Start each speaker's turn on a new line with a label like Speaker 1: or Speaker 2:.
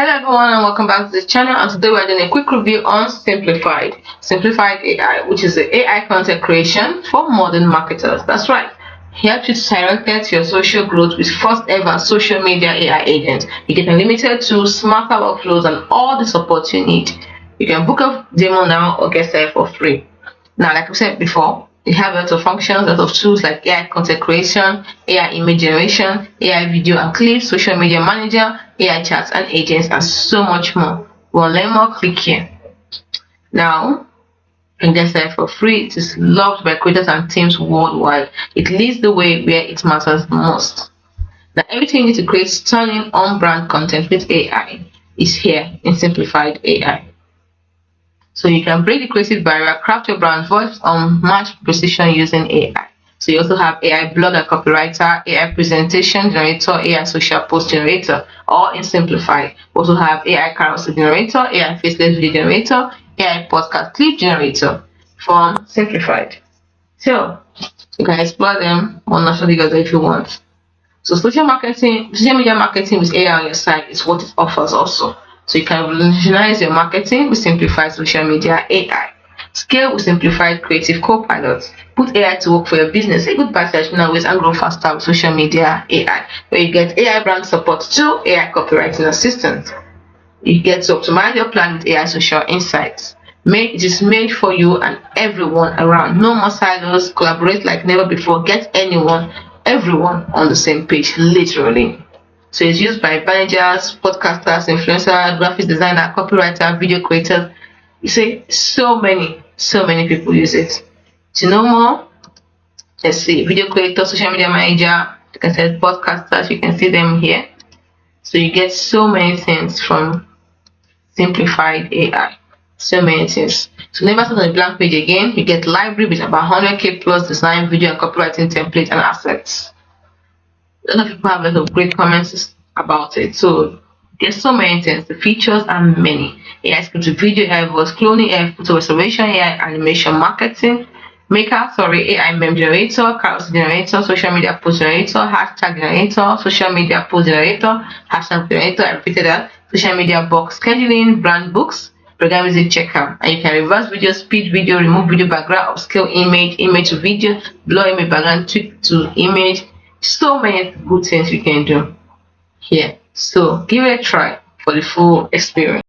Speaker 1: Hello everyone and welcome back to the channel, and today we're doing a quick review on Simplified AI, which is the AI content creation for modern marketers. That's right. It helps you to skyrocket your social growth with first ever social media AI agent. You get unlimited tools, smarter workflows, and all the support you need. You can book a demo now or get started for free. Now, like we said before, they have a lot of functions, a lot of tools like AI content creation, AI image generation, AI video and clips, social media manager, AI chats and agents, and so much more. Well, learn more, click here. Now, you can get started for free. It is loved by creators and teams worldwide. It leads the way where it matters most. Now, everything you need to create stunning on-brand content with AI is here in Simplified AI. So you can break the creative barrier, craft your brand voice on match precision using AI. So you also have AI blog and copywriter, AI presentation generator, AI social post generator, all in Simplified. We also have AI carousel generator, AI faceless video generator, AI podcast clip generator from Simplified. So you can explore them on National League if you want. So social media marketing with AI on your side is what it offers also. So you can revolutionize your marketing with Simplified social media AI. Scale with Simplified creative co-pilots. Put AI to work for your business. A good passage now is and grow faster with social media AI, where you get AI brand support too, AI copywriting assistant. You get to optimize your plan with AI social insights. It is made for you and everyone around. No more silos. Collaborate like never before. Get everyone on the same page, literally. So it's used by managers, podcasters, influencers, graphic designer, copywriter, video creators. You see, so many people use it. To know more, let's see, video creator, social media manager, you can say podcasters, you can see them here. So you get so many things from Simplified AI. So many things. So never start on a blank page again. You get library with about 100k plus design, video, and copywriting templates and assets. A lot of people have a lot of great comments about it. So there's so many things. The features are many. AI script to video, AI voice cloning, AI photo restoration, AI animation marketing, AI meme generator, carousel generator, social media post generator, hashtag generator, social media post generator, hashtag generator, I repeated that, social media box scheduling, brand books, program music checker. And you can reverse video, speed video, remove video background, upscale image to video, blur image background, tweak to image. So many good things you can do here. So give it a try for the full experience.